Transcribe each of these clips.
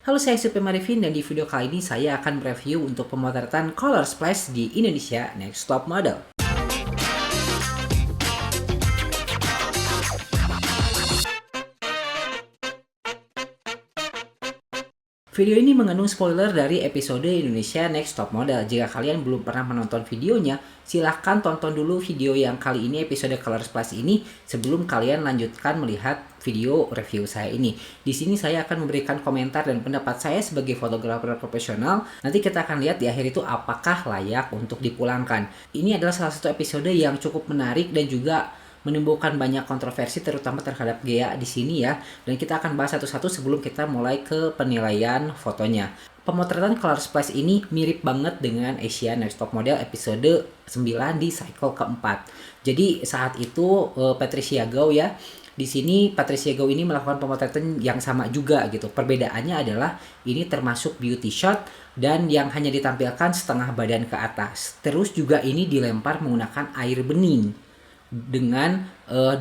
Halo, saya Supi Marifin dan di video kali ini saya akan mereview untuk pemotretan color splash di Indonesia Next Top Model. Video ini mengandung spoiler dari episode Indonesia Next Top Model. Jika kalian belum pernah menonton videonya, silahkan tonton dulu video yang kali ini episode Color Splash ini sebelum kalian lanjutkan melihat video review saya ini. Di sini saya akan memberikan komentar dan pendapat saya sebagai fotografer profesional. Nanti kita akan lihat di akhir itu apakah layak untuk dipulangkan. Ini adalah salah satu episode yang cukup menarik dan juga menimbulkan banyak kontroversi terutama terhadap Gea di sini ya. Dan kita akan bahas satu-satu sebelum kita mulai ke penilaian fotonya. Pemotretan Color Splash ini mirip banget dengan Asia Next Top Model episode 9 di cycle keempat. Jadi saat itu Patricia Gow ya. Di sini Patricia Gow ini melakukan pemotretan yang sama juga gitu. Perbedaannya adalah ini termasuk beauty shot dan yang hanya ditampilkan setengah badan ke atas. Terus juga ini dilempar menggunakan air bening dengan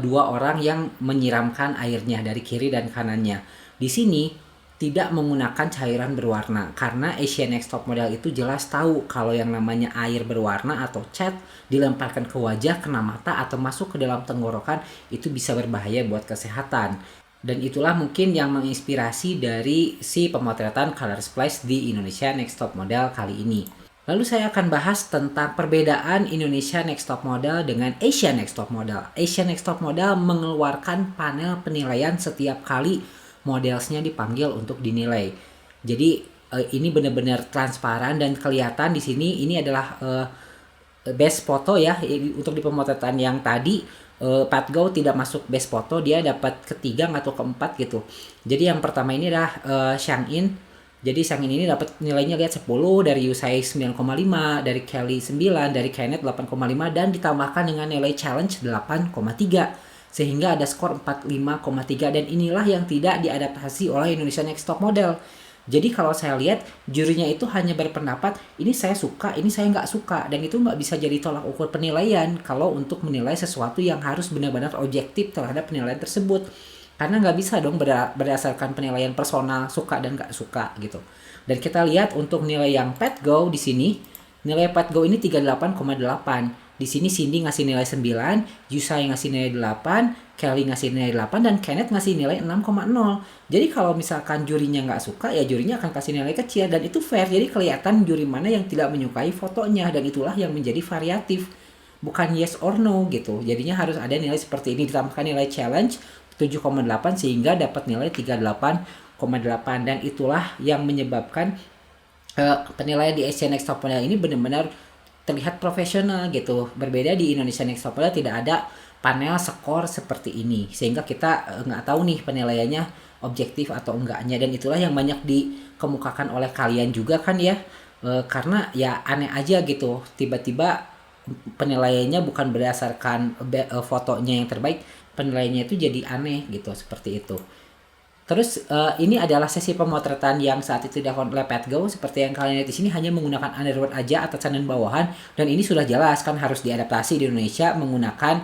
dua orang yang menyiramkan airnya dari kiri dan kanannya. Di sini tidak menggunakan cairan berwarna karena Asian Next Top Model itu jelas tahu kalau yang namanya air berwarna atau cat dilemparkan ke wajah, kena mata atau masuk ke dalam tenggorokan itu bisa berbahaya buat kesehatan. Dan itulah mungkin yang menginspirasi dari si pemotretan color splash di Indonesia Next Top Model kali ini. Lalu saya akan bahas tentang perbedaan Indonesia Next Top Model dengan Asia Next Top Model. Asia Next Top Model mengeluarkan panel penilaian setiap kali modelsnya dipanggil untuk dinilai. Jadi ini benar-benar transparan dan kelihatan di sini ini adalah best foto ya. Untuk di pemotretan yang tadi Pat Gow tidak masuk best foto, dia dapat ketiga atau keempat gitu. Jadi yang pertama ini adalah Shang In. Jadi Shang In ini dapat nilainya lihat 10, dari Yusai 9,5, dari Kelly 9, dari Kenneth 8,5 dan ditambahkan dengan nilai challenge 8,3 sehingga ada skor 45,3 dan inilah yang tidak diadaptasi oleh Indonesia Next Top Model. Jadi kalau saya lihat jurinya itu hanya berpendapat ini saya suka, ini saya nggak suka dan itu nggak bisa jadi tolak ukur penilaian kalau untuk menilai sesuatu yang harus benar-benar objektif terhadap penilaian tersebut. Karena nggak bisa dong berdasarkan penilaian personal suka dan nggak suka gitu. Dan kita lihat untuk nilai yang Pat Gow di sini, nilai Pat Gow ini 38,8. Di sini Cindy ngasih nilai 9, Yusai ngasih nilai 8, Kelly ngasih nilai 8 dan Kenneth ngasih nilai 6,0. Jadi kalau misalkan jurinya nggak suka ya jurinya akan kasih nilai kecil dan itu fair. Jadi kelihatan juri mana yang tidak menyukai fotonya dan itulah yang menjadi variatif. Bukan yes or no gitu. Jadinya harus ada nilai seperti ini ditambahkan nilai challenge 7,8 sehingga dapat nilai 38,8 dan itulah yang menyebabkan penilaian di Asian Next Top Model ini benar-benar terlihat profesional gitu. Berbeda di Indonesia Next Top Model tidak ada panel skor seperti ini sehingga kita nggak tahu nih penilaiannya objektif atau enggaknya dan itulah yang banyak dikemukakan oleh kalian juga kan ya. Karena ya aneh aja gitu tiba-tiba penilaiannya bukan berdasarkan fotonya yang terbaik, penilaiannya itu jadi aneh gitu seperti itu. Terus ini adalah sesi pemotretan yang saat itu dilakukan oleh Pat Gow seperti yang kalian lihat di sini hanya menggunakan underwear aja atasan dan bawahan dan ini sudah jelas kan harus diadaptasi di Indonesia menggunakan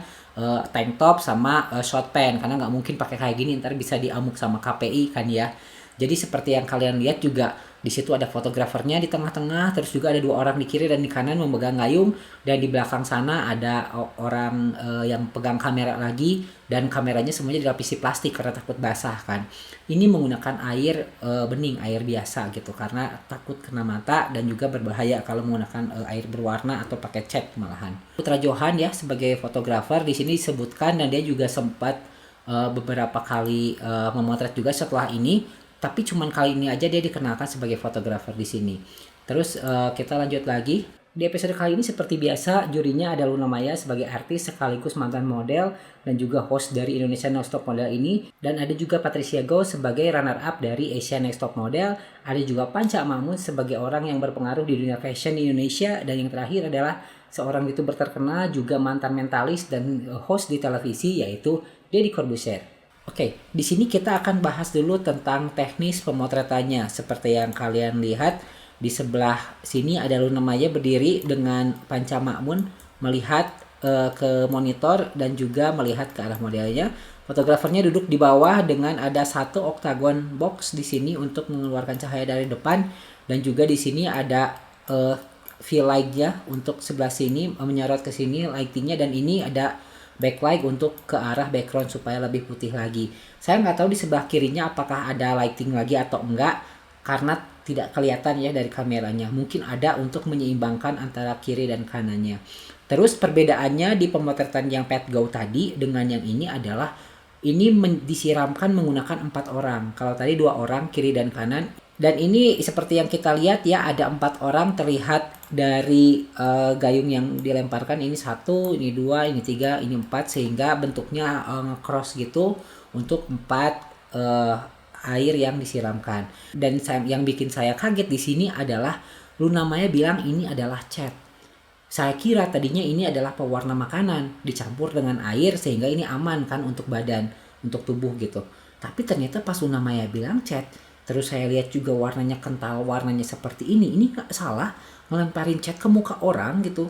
tank top sama short pant karena nggak mungkin pakai kayak gini ntar bisa diamuk sama KPI kan ya. Jadi seperti yang kalian lihat juga di situ ada fotografernya di tengah-tengah, terus juga ada dua orang di kiri dan di kanan memegang gayung dan di belakang sana ada orang yang pegang kamera lagi dan kameranya semuanya dilapisi plastik karena takut basah kan. Ini menggunakan air bening, air biasa gitu karena takut kena mata dan juga berbahaya kalau menggunakan air berwarna atau pakai cat malahan. Putra Johan ya sebagai fotografer di sini disebutkan dan dia juga sempat beberapa kali memotret juga setelah ini. Tapi cuman kali ini aja dia dikenalkan sebagai fotografer di sini. Terus kita lanjut lagi. Di episode kali ini seperti biasa jurinya ada Luna Maya sebagai artis sekaligus mantan model dan juga host dari Indonesia Next Top Model ini. Dan ada juga Patricia Gow sebagai runner up dari Asia Next Top Model. Ada juga Panca Mahmud sebagai orang yang berpengaruh di dunia fashion di Indonesia. Dan yang terakhir adalah seorang YouTuber terkenal juga mantan mentalis dan host di televisi yaitu Deddy Corbuzier. Oke, di sini kita akan bahas dulu tentang teknis pemotretannya. Seperti yang kalian lihat, di sebelah sini ada Luna Maya berdiri dengan Panca Makmun melihat ke monitor dan juga melihat ke arah modelnya. Fotografernya duduk di bawah dengan ada satu octagon box di sini untuk mengeluarkan cahaya dari depan, dan juga di sini ada fill light-nya untuk sebelah sini menyorot ke sini lightingnya, dan ini ada backlight untuk ke arah background supaya lebih putih lagi. Saya nggak tahu di sebelah kirinya apakah ada lighting lagi atau enggak karena tidak kelihatan ya dari kameranya. Mungkin ada untuk menyeimbangkan antara kiri dan kanannya. Terus perbedaannya di pemotretan yang Pet Go tadi dengan yang ini adalah ini disiramkan menggunakan 4 orang. Kalau tadi 2 orang kiri dan kanan. Dan ini seperti yang kita lihat ya, ada 4 orang terlihat dari gayung yang dilemparkan. Ini 1, ini 2, ini 3, ini 4, sehingga bentuknya cross gitu untuk 4 air yang disiramkan. Dan yang bikin saya kaget di sini adalah Luna Maya bilang ini adalah cat. Saya kira tadinya ini adalah pewarna makanan dicampur dengan air sehingga ini aman kan untuk badan, untuk tubuh gitu. Tapi ternyata pas Luna Maya bilang cat, terus saya lihat juga warnanya kental, warnanya seperti ini nggak salah ngelemparin cat ke muka orang gitu.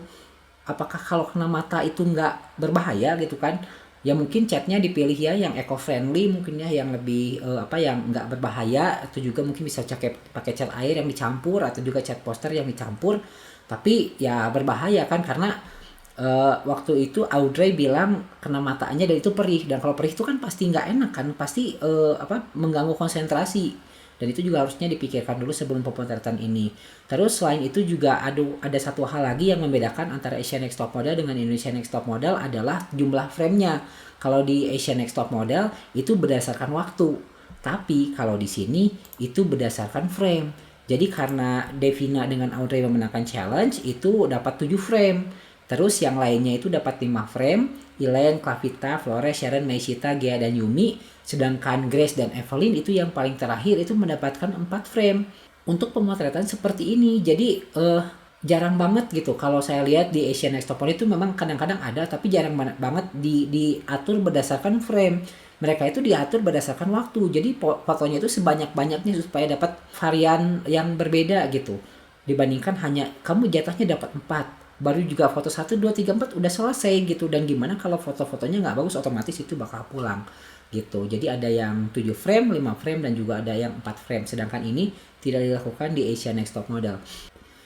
Apakah kalau kena mata itu nggak berbahaya gitu kan? Ya mungkin catnya dipilih ya yang eco friendly, mungkin ya yang lebih yang nggak berbahaya, atau juga mungkin bisa pakai cat air yang dicampur atau juga cat poster yang dicampur. Tapi ya berbahaya kan karena waktu itu Audrey bilang kena matanya dan itu perih, dan kalau perih itu kan pasti nggak enak kan, pasti mengganggu konsentrasi. Dan itu juga harusnya dipikirkan dulu sebelum pemotretan ini. Terus selain itu juga ada satu hal lagi yang membedakan antara Asian Next Top Model dengan Indonesia Next Top Model adalah jumlah frame-nya. Kalau di Asian Next Top Model itu berdasarkan waktu, tapi kalau di sini itu berdasarkan frame. Jadi karena Devina dengan Audrey memenangkan challenge itu dapat 7 frame. Terus yang lainnya itu dapat 5 frame. Elaine, Clavita, Flores, Sharon, Meishita, Gea, dan Yumi. Sedangkan Grace dan Evelyn itu yang paling terakhir itu mendapatkan 4 frame. Untuk pemotretan seperti ini. Jadi jarang banget gitu. Kalau saya lihat di Asian Next Top Model itu memang kadang-kadang ada, tapi jarang banget diatur berdasarkan frame. Mereka itu diatur berdasarkan waktu. Jadi fotonya itu sebanyak-banyaknya supaya dapat varian yang berbeda gitu. Dibandingkan hanya kamu jatahnya dapat 4. Baru juga foto 1, 2, 3, 4 udah selesai gitu. Dan gimana kalau foto-fotonya nggak bagus, otomatis itu bakal pulang gitu. Jadi ada yang 7 frame, 5 frame, dan juga ada yang 4 frame. Sedangkan ini tidak dilakukan di Asian Next Top Model.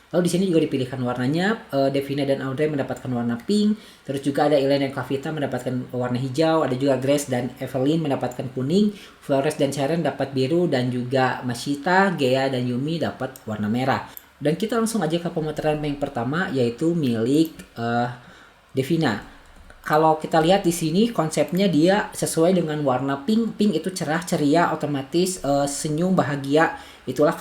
Lalu di sini juga dipilihkan warnanya. Devina dan Audrey mendapatkan warna pink. Terus juga ada Elaine dan Clavita mendapatkan warna hijau. Ada juga Grace dan Evelyn mendapatkan kuning. Flores dan Sharon dapat biru. Dan juga Meishita, Gea, dan Yumi dapat warna merah. Dan kita langsung aja ke pemotretan yang pertama, yaitu milik Devina. Kalau kita lihat di sini konsepnya dia sesuai dengan warna pink. Pink itu cerah, ceria, otomatis senyum, bahagia. Itulah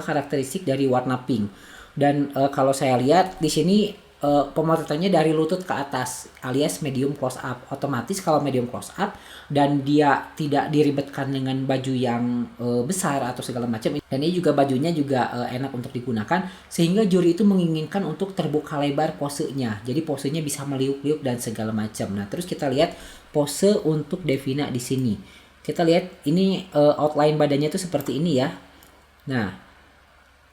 karakteristik dari warna pink. Dan kalau saya lihat di sini pemotretannya dari lutut ke atas alias medium close up. Otomatis kalau medium close up dan dia tidak diribetkan dengan baju yang besar atau segala macam, dan ini juga bajunya juga enak untuk digunakan, sehingga juri itu menginginkan untuk terbuka lebar posenya. Jadi posenya bisa meliuk-liuk dan segala macam. Nah, terus kita lihat pose untuk Devina di sini. Kita lihat ini outline badannya itu seperti ini ya. Nah,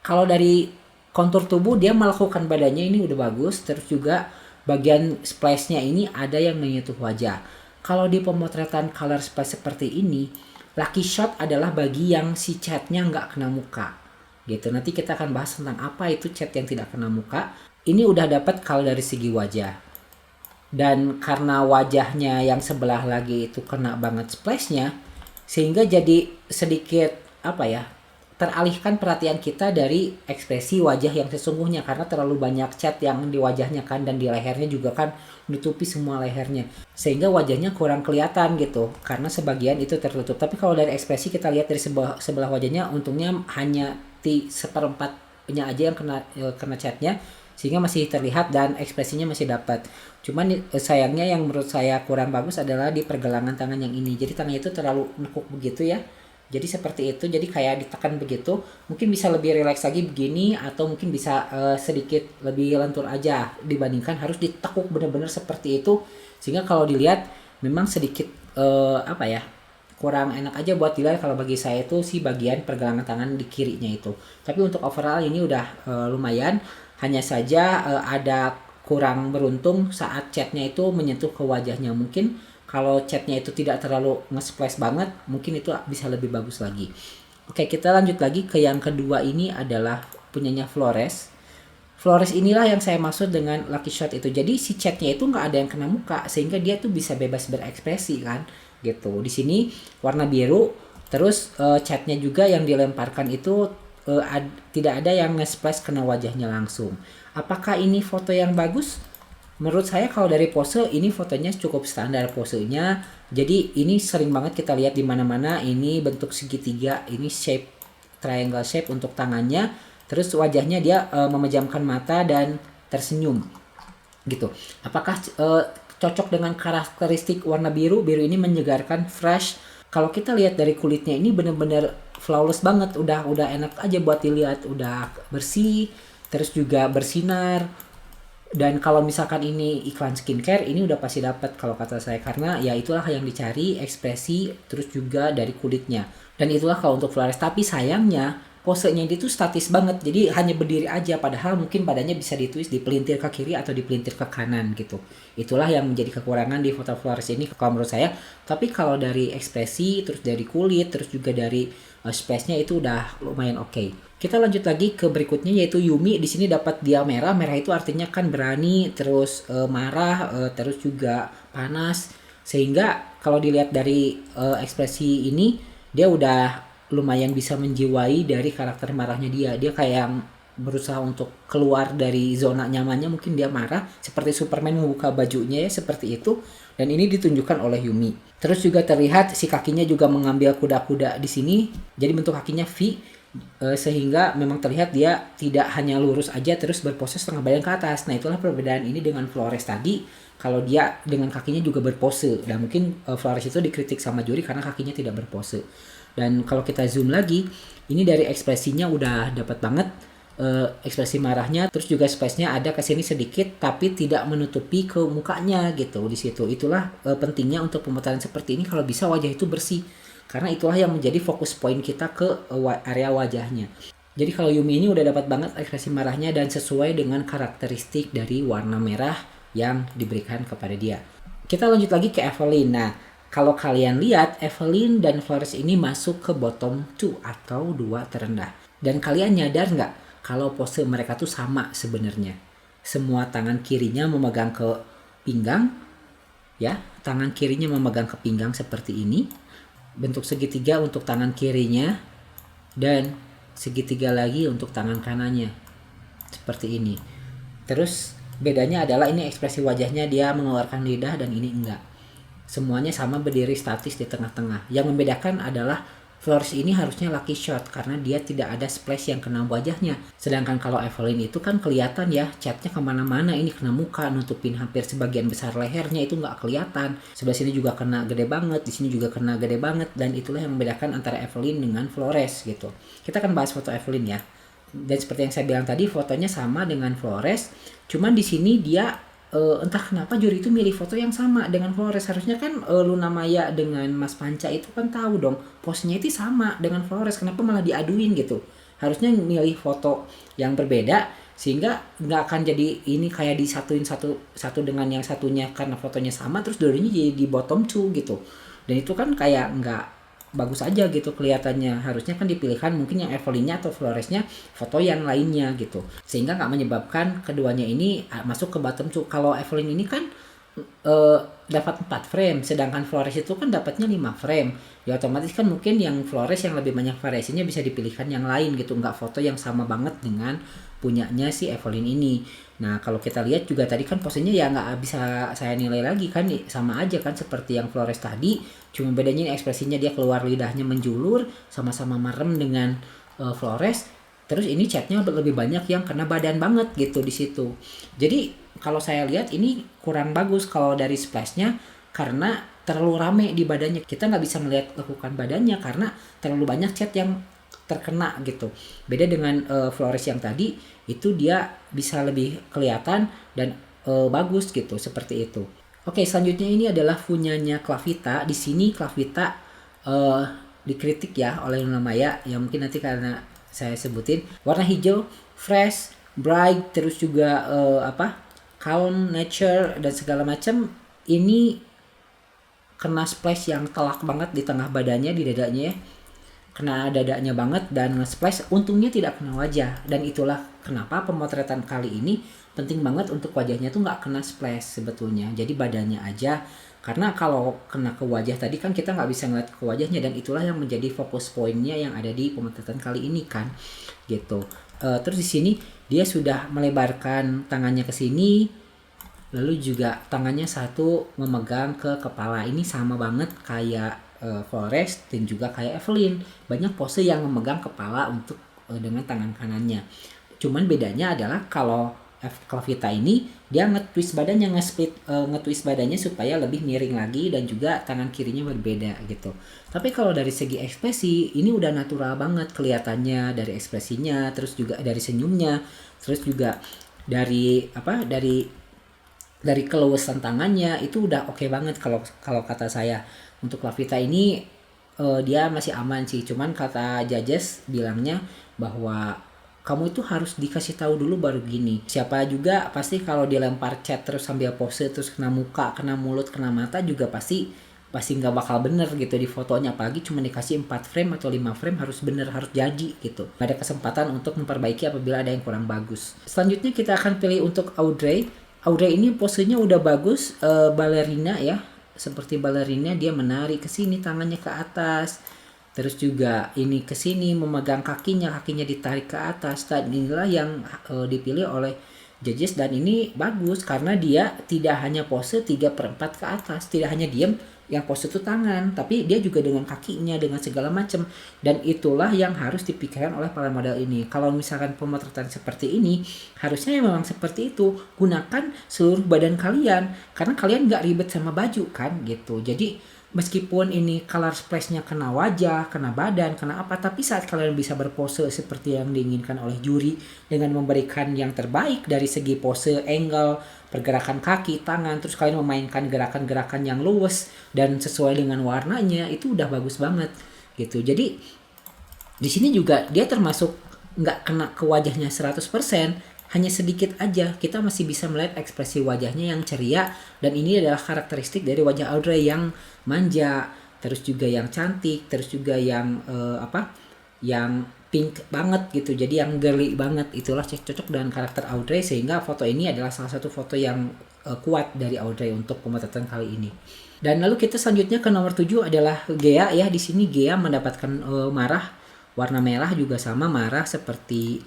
kalau dari kontur tubuh dia melakukan badannya ini udah bagus. Terus juga bagian splash-nya ini ada yang menyentuh wajah. Kalau di pemotretan color splash seperti ini, lucky shot adalah bagi yang si catnya nggak kena muka gitu. Nanti kita akan bahas tentang apa itu cat yang tidak kena muka. Ini udah dapat kalau dari segi wajah. Dan karena wajahnya yang sebelah lagi itu kena banget splashnya, sehingga jadi sedikit teralihkan perhatian kita dari ekspresi wajah yang sesungguhnya, karena terlalu banyak cat yang di wajahnya kan, dan di lehernya juga kan menutupi semua lehernya, sehingga wajahnya kurang kelihatan gitu karena sebagian itu tertutup. Tapi kalau dari ekspresi kita lihat dari sebelah wajahnya, untungnya hanya seperempatnya aja yang kena catnya, sehingga masih terlihat dan ekspresinya masih dapat. Cuman sayangnya yang menurut saya kurang bagus adalah di pergelangan tangan yang ini. Jadi tangannya itu terlalu nekuk begitu ya. Jadi seperti itu, jadi kayak ditekan begitu. Mungkin bisa lebih rileks lagi begini, atau mungkin bisa sedikit lebih lentur aja dibandingkan harus ditekuk benar-benar seperti itu. Sehingga kalau dilihat memang sedikit kurang enak aja buat dilihat. Kalau bagi saya itu si bagian pergelangan tangan di kirinya itu. Tapi untuk overall ini udah lumayan. Hanya saja ada kurang beruntung saat catnya itu menyentuh ke wajahnya. Mungkin kalau catnya itu tidak terlalu nge-splash banget, mungkin itu bisa lebih bagus lagi. Oke, kita lanjut lagi ke yang kedua, ini adalah punyanya Flores. Flores inilah yang saya maksud dengan lucky shot itu. Jadi si catnya itu nggak ada yang kena muka, sehingga dia tuh bisa bebas berekspresi kan, gitu. Di sini warna biru, terus catnya juga yang dilemparkan itu tidak ada yang nge-splash kena wajahnya langsung. Apakah ini foto yang bagus? Menurut saya kalau dari pose ini fotonya cukup standar posenya. Jadi ini sering banget kita lihat di mana-mana. Ini bentuk segitiga, ini shape triangle shape untuk tangannya. Terus wajahnya dia memejamkan mata dan tersenyum gitu. Apakah cocok dengan karakteristik warna biru? Biru ini menyegarkan, fresh. Kalau kita lihat dari kulitnya ini bener-bener flawless banget. Udah enak aja buat dilihat, udah bersih, terus juga bersinar. Dan kalau misalkan ini iklan skincare, ini udah pasti dapat kalau kata saya, karena ya itulah yang dicari, ekspresi terus juga dari kulitnya. Dan itulah kalau untuk Flores. Tapi sayangnya posenya itu statis banget, jadi hanya berdiri aja, padahal mungkin badannya bisa ditulis dipelintir ke kiri atau dipelintir ke kanan gitu. Itulah yang menjadi kekurangan di foto Flores ini kalau menurut saya. Tapi kalau dari ekspresi, terus dari kulit, terus juga dari space-nya itu udah lumayan oke. Kita lanjut lagi ke berikutnya, yaitu Yumi. Di sini dapat dia merah. Merah itu artinya kan berani, terus marah, terus juga panas. Sehingga kalau dilihat dari ekspresi ini, dia udah lumayan bisa menjiwai dari karakter marahnya dia. Dia kayak yang berusaha untuk keluar dari zona nyamannya, mungkin dia marah seperti Superman membuka bajunya ya, seperti itu. Dan ini ditunjukkan oleh Yumi. Terus juga terlihat si kakinya juga mengambil kuda-kuda di sini. Jadi bentuk kakinya V, sehingga memang terlihat dia tidak hanya lurus aja terus berpose setengah badan ke atas. Nah itulah perbedaan ini dengan Flores tadi. Kalau dia dengan kakinya juga berpose, dan mungkin Flores itu dikritik sama juri karena kakinya tidak berpose. Dan kalau kita zoom lagi, ini dari ekspresinya udah dapat banget ekspresi marahnya, terus juga space-nya ada kesini sedikit tapi tidak menutupi ke mukanya gitu di situ. Itulah pentingnya untuk pemutaran seperti ini, kalau bisa wajah itu bersih, karena itulah yang menjadi fokus point kita ke area wajahnya. Jadi kalau Yumi ini udah dapat banget ekspresi marahnya dan sesuai dengan karakteristik dari warna merah yang diberikan kepada dia. Kita lanjut lagi ke Evelyn. Nah, kalau kalian lihat, Evelyn dan Flores ini masuk ke bottom 2 atau 2 terendah. Dan kalian nyadar nggak kalau pose mereka tuh sama sebenarnya? Semua tangan kirinya memegang ke pinggang, ya, tangan kirinya memegang ke pinggang seperti ini. Bentuk segitiga untuk tangan kirinya dan segitiga lagi untuk tangan kanannya seperti ini. Terus bedanya adalah ini ekspresi wajahnya dia mengeluarkan lidah dan ini enggak. Semuanya sama berdiri statis di tengah-tengah. Yang membedakan adalah Flores ini harusnya lucky shot karena dia tidak ada splash yang kena wajahnya. Sedangkan kalau Evelyn itu kan kelihatan ya, catnya kemana-mana, ini kena muka, nutupin hampir sebagian besar lehernya, itu nggak kelihatan. Sebelah sini juga kena gede banget, di sini juga kena gede banget, dan itulah yang membedakan antara Evelyn dengan Flores gitu. Kita akan bahas foto Evelyn ya. Dan seperti yang saya bilang tadi, fotonya sama dengan Flores, cuman di sini dia entah kenapa juri itu milih foto yang sama dengan Flores. Harusnya kan Luna Maya dengan Mas Panca itu kan tahu dong posenya itu sama dengan Flores, kenapa malah diaduin gitu. Harusnya milih foto yang berbeda sehingga nggak akan jadi ini kayak disatuin satu dengan yang satunya karena fotonya sama terus dua-duanya jadi di bottom 2 gitu. Dan itu kan kayak nggak bagus aja gitu kelihatannya. Harusnya kan dipilihkan mungkin yang Evelynnya atau Floresnya foto yang lainnya gitu, sehingga nggak menyebabkan keduanya ini masuk ke bottom 2. Kalau Evelyn ini kan dapat 4 frame, sedangkan Flores itu kan dapatnya 5 frame. Ya otomatis kan mungkin yang Flores yang lebih banyak variasinya bisa dipilihkan yang lain gitu, nggak foto yang sama banget dengan punyanya si Evelyn ini. Nah kalau kita lihat juga tadi kan posenya ya nggak bisa saya nilai lagi kan, sama aja kan seperti yang Flores tadi, cuma bedanya ini ekspresinya dia keluar lidahnya menjulur, sama-sama merem dengan Flores. Terus ini catnya lebih banyak yang kena badan banget gitu di situ. Jadi kalau saya lihat ini kurang bagus kalau dari splashnya, karena terlalu rame di badannya. Kita nggak bisa melihat lekukan badannya karena terlalu banyak cat yang terkena gitu. Beda dengan Flores yang tadi, itu dia bisa lebih kelihatan dan bagus gitu, seperti itu. Oke, selanjutnya ini adalah punyanya Clavita. Di sini Clavita dikritik ya oleh Luna Maya, yang mungkin nanti karena saya sebutin. Warna hijau, fresh, bright, terus juga calm, nature dan segala macam. Ini kena splash yang telak banget di tengah badannya, di dadanya ya, kena dadanya banget dan nge-splash. Untungnya tidak kena wajah, dan itulah kenapa pemotretan kali ini penting banget untuk wajahnya tuh nggak kena splash sebetulnya, jadi badannya aja. Karena kalau kena ke wajah tadi kan kita nggak bisa ngeliat ke wajahnya, dan itulah yang menjadi fokus poinnya yang ada di pemotretan kali ini kan gitu. Terus di sini dia sudah melebarkan tangannya ke sini, lalu juga tangannya satu memegang ke kepala. Ini sama banget kayak Flores dan juga kayak Evelyn, banyak pose yang memegang kepala untuk dengan tangan kanannya. Cuman bedanya adalah kalau Vita ini dia nge-twist badannya, nge-twist badannya supaya lebih miring lagi, dan juga tangan kirinya berbeda gitu. Tapi kalau dari segi ekspresi ini udah natural banget kelihatannya, dari ekspresinya, terus juga dari senyumnya, terus juga dari keluasan tangannya itu udah oke banget kalau kalau kata saya. Untuk Lavita ini dia masih aman sih, cuman kata judges bilangnya bahwa kamu itu harus dikasih tahu dulu baru gini. Siapa juga pasti kalau dilempar chat terus sambil pose terus kena muka, kena mulut, kena mata juga pasti nggak bakal bener gitu di fotonya. Apalagi cuma dikasih 4 frame atau 5 frame, harus bener, harus jadi gitu. Gak ada kesempatan untuk memperbaiki apabila ada yang kurang bagus. Selanjutnya kita akan pilih untuk Audrey. Audrey ini posenya udah bagus, balerina ya, seperti balerina. Dia menari ke sini tangannya ke atas, terus juga ini ke sini memegang kakinya ditarik ke atas, dan inilah yang dipilih oleh judges. Dan ini bagus karena dia tidak hanya pose 3/4 ke atas, tidak hanya diam yang pose itu tangan, tapi dia juga dengan kakinya, dengan segala macam. Dan itulah yang harus dipikirkan oleh para model ini. Kalau misalkan pemotretan seperti ini, harusnya memang seperti itu, gunakan seluruh badan kalian, karena kalian nggak ribet sama baju kan gitu. Jadi meskipun ini color splash-nya kena wajah, kena badan, kena apa, tapi saat kalian bisa berpose seperti yang diinginkan oleh juri dengan memberikan yang terbaik dari segi pose, angle, pergerakan kaki, tangan, terus kalian memainkan gerakan-gerakan yang luwes dan sesuai dengan warnanya, itu udah bagus banget gitu. Jadi di sini juga dia termasuk nggak kena ke wajahnya 100%, hanya sedikit aja kita masih bisa melihat ekspresi wajahnya yang ceria. Dan ini adalah karakteristik dari wajah Audrey yang manja, terus juga yang cantik, terus juga yang yang pink banget gitu, jadi yang girly banget. Itulah cocok dengan karakter Audrey, sehingga foto ini adalah salah satu foto yang kuat dari Audrey untuk pemotretan kali ini. Dan lalu kita selanjutnya ke nomor 7 adalah Gea ya. Di sini Gea mendapatkan marah, warna merah juga sama marah seperti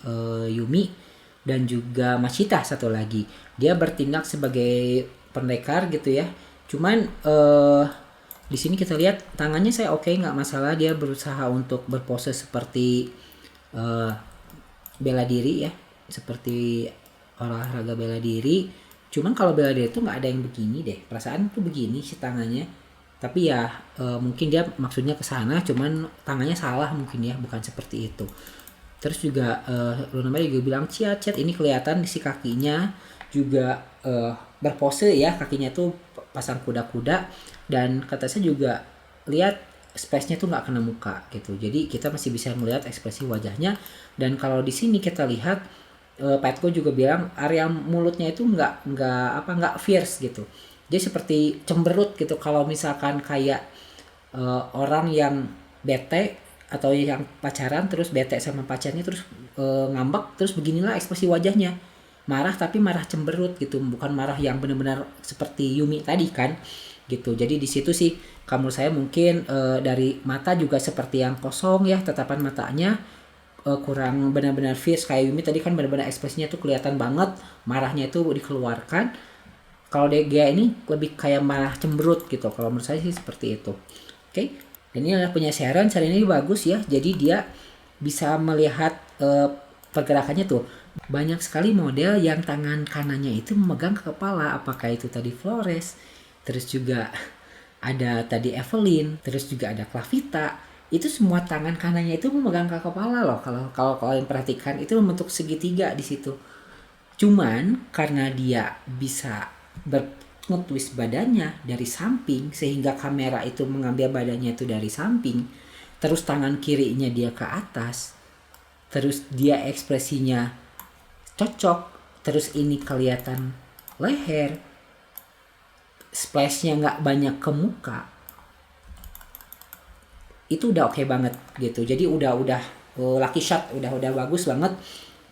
Yumi dan juga Mashita. Satu lagi dia bertindak sebagai pendekar gitu ya. Cuman di sini kita lihat tangannya saya oke, nggak masalah. Dia berusaha untuk berpose seperti bela diri ya, seperti olahraga bela diri. Cuman kalau bela diri itu nggak ada yang begini deh, perasaan tuh begini si tangannya. Tapi ya mungkin dia maksudnya ke sana, cuman tangannya salah mungkin ya, bukan seperti itu. Terus juga Luna Maya juga bilang ciat ini kelihatan di si kakinya juga berpose ya, kakinya tuh pasang kuda-kuda. Dan kata saya juga lihat space-nya tuh nggak kena muka gitu, jadi kita masih bisa melihat ekspresi wajahnya. Dan kalau di sini kita lihat Petko juga bilang area mulutnya itu nggak fierce gitu, dia seperti cemberut gitu. Kalau misalkan kayak orang yang bete atau yang pacaran terus bete sama pacarnya terus ngambek, terus beginilah ekspresi wajahnya, marah tapi marah cemberut gitu, bukan marah yang benar-benar seperti Yumi tadi kan gitu. Jadi di situ sih kamu saya mungkin dari mata juga seperti yang kosong ya, tatapan matanya kurang benar-benar fierce kayak Yumi tadi kan, benar-benar ekspresinya tuh kelihatan banget, marahnya itu dikeluarkan. Kalau DG ini lebih kayak marah cemberut gitu, kalau menurut saya sih seperti itu. Oke. Dan ini adalah penyesaran ini bagus ya, jadi dia bisa melihat pergerakannya tuh. Banyak sekali model yang tangan kanannya itu memegang ke kepala, apakah itu tadi Flores, terus juga ada tadi Evelyn, terus juga ada Clavita. Itu semua tangan kanannya itu memegang ke kepala loh. Kalau kalian perhatikan itu membentuk segitiga di situ. Cuman karena dia bisa nge-twist badannya dari samping sehingga kamera itu mengambil badannya itu dari samping, terus tangan kirinya dia ke atas, terus dia ekspresinya cocok, terus ini kelihatan leher, splashnya nggak banyak ke muka, itu udah oke banget gitu. Jadi udah lucky shot, udah bagus banget,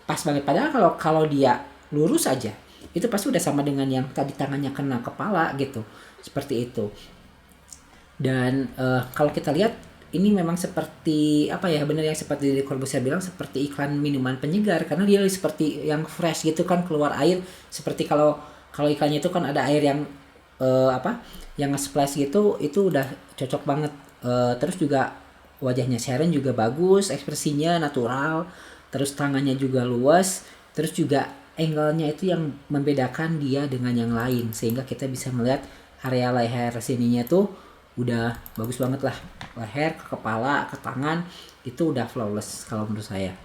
pas banget. Padahal kalau dia lurus aja itu pasti udah sama dengan yang tadi tangannya kena kepala gitu, seperti itu. Dan kalau kita lihat ini memang seperti apa ya, benar yang seperti Deddy Corbuzier bilang, seperti iklan minuman penyegar, karena dia seperti yang fresh gitu kan, keluar air seperti kalau ikannya itu kan ada air yang yang nge-splash gitu, itu udah cocok banget. Terus juga wajahnya Sharon juga bagus, ekspresinya natural, terus tangannya juga luas, terus juga angle-nya itu yang membedakan dia dengan yang lain, sehingga kita bisa melihat area leher sininya tuh udah bagus banget lah, leher ke kepala ke tangan itu udah flawless kalau menurut saya.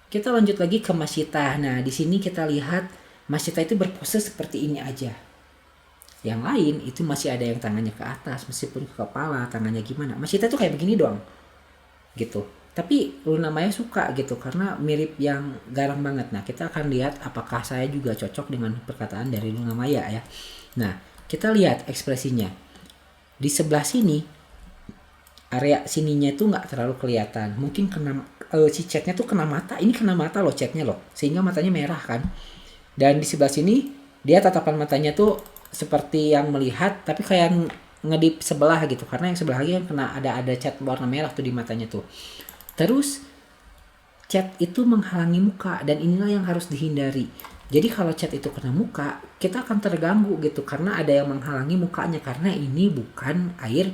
Kita lanjut lagi ke Mashita. Nah di sini kita lihat Mashita itu berpose seperti ini aja. Yang lain itu masih ada yang tangannya ke atas, meskipun ke kepala tangannya gimana. Mashita tuh kayak begini doang gitu. Tapi Luna Maya suka gitu karena mirip yang garang banget. Nah kita akan lihat apakah saya juga cocok dengan perkataan dari Luna Maya ya. Nah kita lihat ekspresinya. Di sebelah sini area sininya itu nggak terlalu kelihatan. Mungkin kena si catnya tuh kena mata. Ini kena mata loh catnya loh, sehingga matanya merah kan. Dan di sebelah sini dia tatapan matanya tuh seperti yang melihat, tapi kayak ngedip sebelah gitu, karena yang sebelah lagi kan kena ada cat warna merah tuh di matanya tuh. Terus cat itu menghalangi muka, dan inilah yang harus dihindari. Jadi kalau cat itu kena muka, kita akan terganggu gitu karena ada yang menghalangi mukanya, karena ini bukan air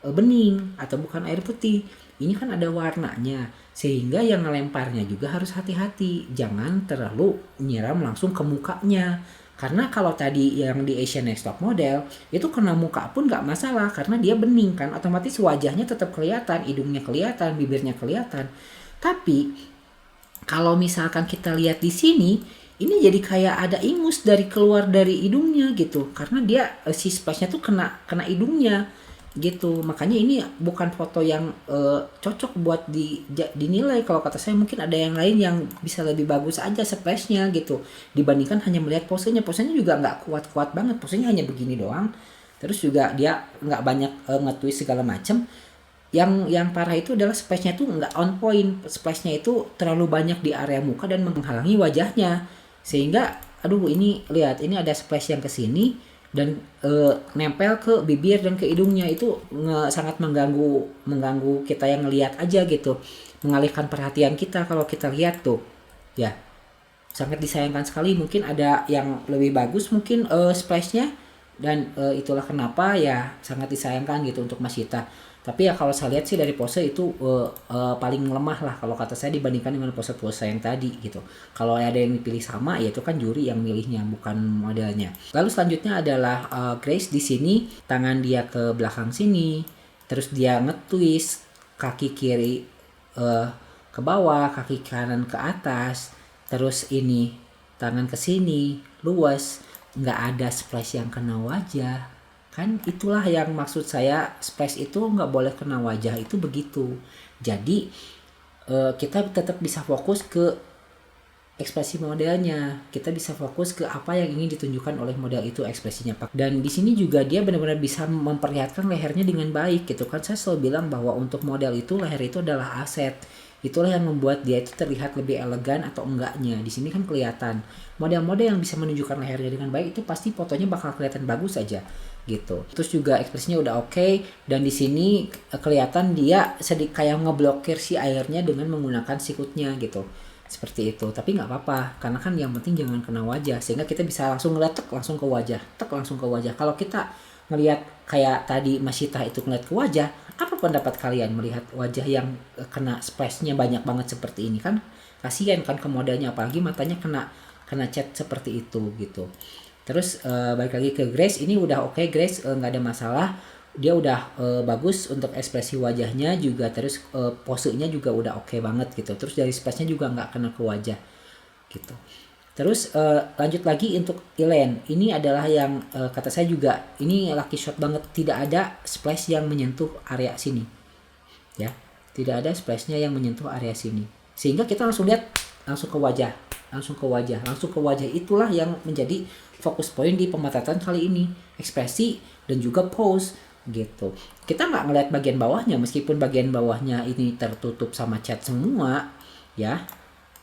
bening atau bukan air putih. Ini kan ada warnanya, sehingga yang ngelemparnya juga harus hati-hati, jangan terlalu nyiram langsung ke mukanya. Karena kalau tadi yang di Asian Next Top Model itu kena muka pun nggak masalah karena dia bening kan, otomatis wajahnya tetap kelihatan, hidungnya kelihatan, bibirnya kelihatan. Tapi kalau misalkan kita lihat di sini, ini jadi kayak ada ingus dari keluar dari hidungnya gitu, karena dia si splashnya tuh kena hidungnya gitu. Makanya ini bukan foto yang cocok buat dinilai. Kalau kata saya mungkin ada yang lain yang bisa lebih bagus aja splashnya gitu, dibandingkan hanya melihat posenya. Posenya juga nggak kuat-kuat banget, posenya hanya begini doang. Terus juga dia nggak banyak nge-twist segala macem. Yang parah itu adalah splashnya tuh nggak on point. Splashnya itu terlalu banyak di area muka dan menghalangi wajahnya, sehingga aduh ini lihat, ini ada splash yang kesini dan nempel ke bibir dan ke hidungnya, itu sangat mengganggu kita yang ngelihat aja gitu, mengalihkan perhatian kita. Kalau kita lihat tuh ya sangat disayangkan sekali. Mungkin ada yang lebih bagus mungkin splashnya, dan itulah kenapa ya sangat disayangkan gitu untuk Mashita. Tapi ya kalau saya lihat sih dari pose itu paling lemah lah kalau kata saya dibandingkan dengan pose-pose yang tadi gitu. Kalau ada yang dipilih sama ya itu kan juri yang milihnya, bukan modelnya. Lalu selanjutnya adalah Grace. Di sini tangan dia ke belakang sini, terus dia nge-twist kaki kiri ke bawah, kaki kanan ke atas, terus ini tangan ke sini luas, nggak ada splash yang kena wajah. Kan itulah yang maksud saya, splash itu nggak boleh kena wajah, itu begitu. Jadi kita tetap bisa fokus ke ekspresi modelnya, kita bisa fokus ke apa yang ingin ditunjukkan oleh model itu ekspresinya Pak. Dan di sini juga dia benar-benar bisa memperlihatkan lehernya dengan baik gitu kan. Saya selalu bilang bahwa untuk model itu leher itu adalah aset. Itulah yang membuat dia itu terlihat lebih elegan atau enggaknya. Di sini kan kelihatan. Model-model yang bisa menunjukkan lehernya dengan baik itu pasti fotonya bakal kelihatan bagus aja gitu. Terus juga ekspresinya udah oke, dan di sini kelihatan dia sedikit kayak ngeblokir si airnya dengan menggunakan sikutnya gitu. Seperti itu. Tapi nggak apa-apa karena kan yang penting jangan kena wajah, sehingga kita bisa langsung ngeliat langsung ke wajah, langsung ke wajah. Kalau kita ngelihat kayak tadi Mashita itu ngeliat ke wajah, apa pendapat kalian melihat wajah yang kena splashnya banyak banget seperti ini? Kan kasihan kan ke modelnya, apalagi matanya kena cat seperti itu gitu. Terus balik lagi ke Grace, ini udah oke. Grace nggak ada masalah, dia udah bagus untuk ekspresi wajahnya juga, terus posenya juga udah oke banget gitu. Terus dari splashnya juga nggak kena ke wajah gitu. Terus lanjut lagi untuk Elaine, ini adalah yang kata saya juga ini lucky shot banget, tidak ada splash yang menyentuh area sini ya, tidak ada splashnya yang menyentuh area sini, sehingga kita langsung lihat langsung ke wajah. Itulah yang menjadi fokus poin di pemotretan kali ini, ekspresi dan juga pose. gitu. Kita nggak ngeliat bagian bawahnya, meskipun bagian bawahnya ini tertutup sama cat semua ya,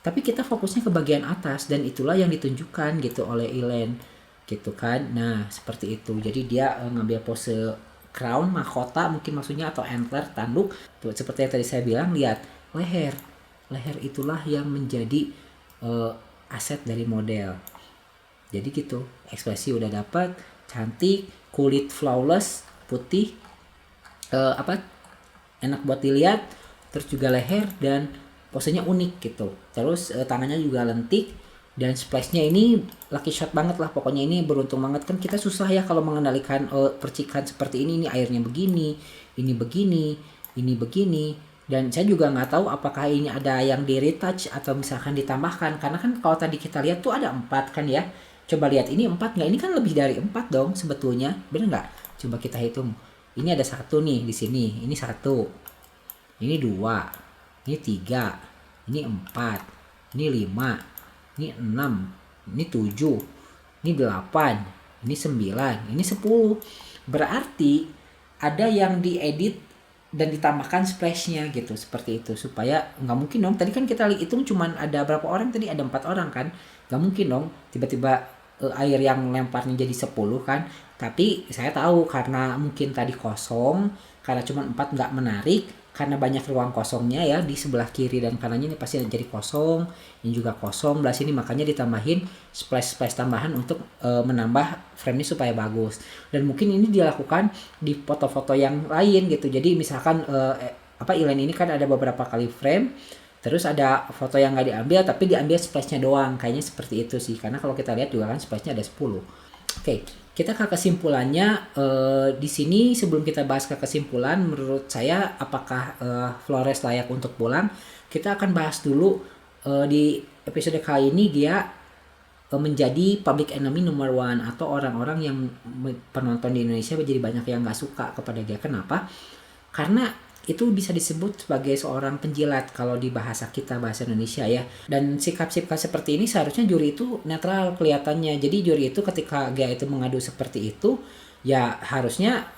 tapi kita fokusnya ke bagian atas, dan itulah yang ditunjukkan gitu oleh Elaine gitu kan. Nah seperti itu, jadi dia ngambil pose crown, mahkota mungkin maksudnya, atau antler, tanduk tuh, seperti yang tadi saya bilang. Lihat leher itulah yang menjadi aset dari model. Jadi gitu, ekspresi udah dapat, cantik, kulit flawless, putih, enak buat dilihat, terus juga leher dan posenya unik gitu. Terus tangannya juga lentik, dan splashnya ini lucky shot banget lah, pokoknya ini beruntung banget. Kan kita susah ya kalau mengendalikan percikan seperti ini airnya begini, ini begini, ini begini. Dan saya juga nggak tahu apakah ini ada yang di retouch atau misalkan ditambahkan, karena kan kalau tadi kita lihat tuh ada 4 kan ya. Coba lihat ini 4 nggak? Ini kan lebih dari 4 dong sebetulnya, bener nggak? Coba kita hitung. Ini ada 1 nih di sini, ini 1, ini 2, ini 3, ini 4, ini 5, ini 6, ini 7, ini 8, ini 9, ini 10. Berarti ada yang diedit dan ditambahkan splashnya gitu, seperti itu. Supaya nggak mungkin dong, tadi kan kita hitung cuman ada berapa orang tadi, ada 4 orang kan, nggak mungkin dong tiba-tiba air yang lemparnya jadi 10 kan. Tapi saya tahu karena mungkin tadi kosong, karena cuma 4 nggak menarik, karena banyak ruang kosongnya ya di sebelah kiri dan kanannya ini pasti jadi kosong, ini juga kosong belah sini, makanya ditambahin splash tambahan untuk menambah frame ini supaya bagus. Dan mungkin ini dilakukan di foto-foto yang lain gitu. Jadi misalkan Elaine ini kan ada beberapa kali frame, terus ada foto yang nggak diambil tapi diambil splashnya doang, kayaknya seperti itu sih. Karena kalau kita lihat juga kan splashnya ada 10. Oke, kita ke kesimpulannya. Di sini sebelum kita bahas ke kesimpulan, menurut saya apakah Flores layak untuk pulang, kita akan bahas dulu di episode kali ini dia menjadi public enemy number 1, atau orang-orang yang penonton di Indonesia jadi banyak yang nggak suka kepada dia. Kenapa? Karena itu bisa disebut sebagai seorang penjilat kalau di bahasa kita, bahasa Indonesia ya. Dan sikap-sikap seperti ini seharusnya juri itu netral kelihatannya. Jadi juri itu ketika dia itu mengadu seperti itu, ya harusnya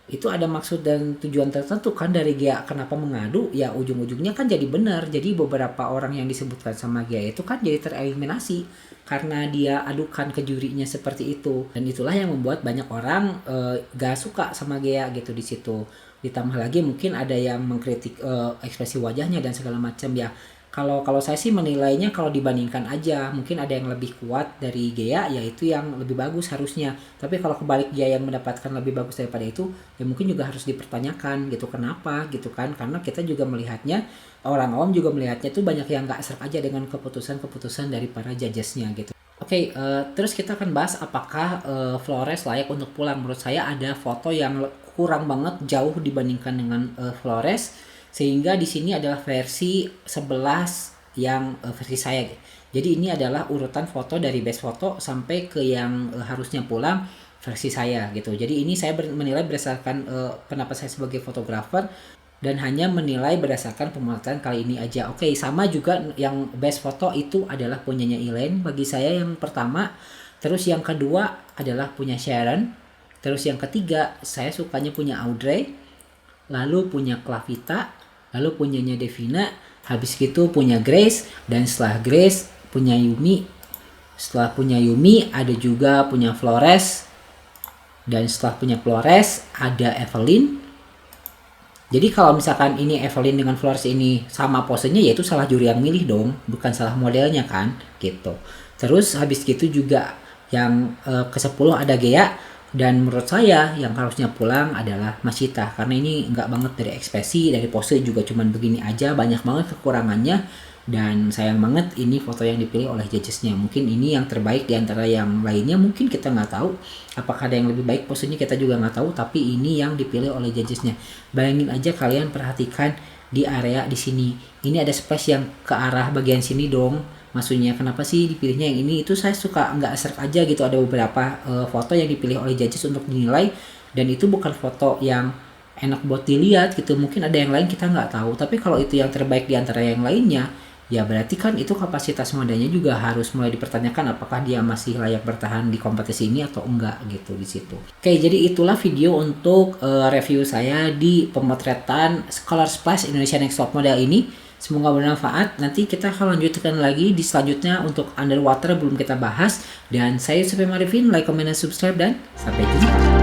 itu ada maksud dan tujuan tertentu kan dari Gia kenapa mengadu, ya ujung-ujungnya kan jadi benar. Jadi beberapa orang yang disebutkan sama Gia itu kan jadi tereliminasi karena dia adukan ke jurinya seperti itu. Dan itulah yang membuat banyak orang gak suka sama Gia gitu di situ. Ditambah lagi mungkin ada yang mengkritik ekspresi wajahnya dan segala macam ya. Kalau saya sih menilainya kalau dibandingkan aja, mungkin ada yang lebih kuat dari Gea, yaitu yang lebih bagus harusnya. Tapi kalau kebalik Gea yang mendapatkan lebih bagus daripada itu, ya mungkin juga harus dipertanyakan gitu, kenapa gitu kan. Karena kita juga melihatnya, orang awam juga melihatnya tuh banyak yang gak serk aja dengan keputusan-keputusan dari para judgesnya gitu. Oke, terus kita akan bahas apakah Flores layak untuk pulang. Menurut saya ada foto yang kurang banget, jauh dibandingkan dengan Flores, sehingga di sini adalah versi 11 yang versi saya. Jadi ini adalah urutan foto dari best foto sampai ke yang harusnya pulang versi saya gitu. Jadi ini saya menilai berdasarkan pendapat saya sebagai fotografer dan hanya menilai berdasarkan pemotretan kali ini aja. Oke, sama juga yang best foto itu adalah punyanya Elaine bagi saya yang pertama. Terus yang kedua adalah punya Sharon. Terus yang ketiga saya sukanya punya Audrey. Lalu punya Clavita. Lalu punyanya Devina. Habis gitu punya Grace. Dan setelah Grace punya Yumi. Setelah punya Yumi ada juga punya Flores. Dan setelah punya Flores ada Evelyn. Jadi kalau misalkan ini Evelyn dengan Flores ini sama posenya, ya itu salah juri yang milih dong, bukan salah modelnya kan, gitu. Terus habis gitu juga yang ke-10 ada Gea, dan menurut saya yang harusnya pulang adalah Mashita, karena ini nggak banget dari ekspresi, dari pose juga cuman begini aja, banyak banget kekurangannya. Dan sayang banget ini foto yang dipilih oleh judgesnya. Mungkin ini yang terbaik di antara yang lainnya, mungkin kita nggak tahu apakah ada yang lebih baik, posenya kita juga nggak tahu, tapi ini yang dipilih oleh judgesnya. Bayangin aja, kalian perhatikan di area di sini, ini ada splash yang ke arah bagian sini dong. Maksudnya kenapa sih dipilihnya yang ini? Itu saya suka nggak serk aja gitu. Ada beberapa foto yang dipilih oleh judges untuk dinilai, dan itu bukan foto yang enak buat dilihat gitu. Mungkin ada yang lain kita nggak tahu, tapi kalau itu yang terbaik di antara yang lainnya, ya berarti kan itu kapasitas modanya juga harus mulai dipertanyakan apakah dia masih layak bertahan di kompetisi ini atau enggak gitu di situ. Oke, jadi itulah video untuk review saya di pemotretan Scholar Splash Indonesia Next Top Model ini. Semoga bermanfaat. Nanti kita akan lanjutkan lagi di selanjutnya untuk underwater belum kita bahas. Dan saya Supaya Marifin, like, comment, dan subscribe, dan sampai jumpa.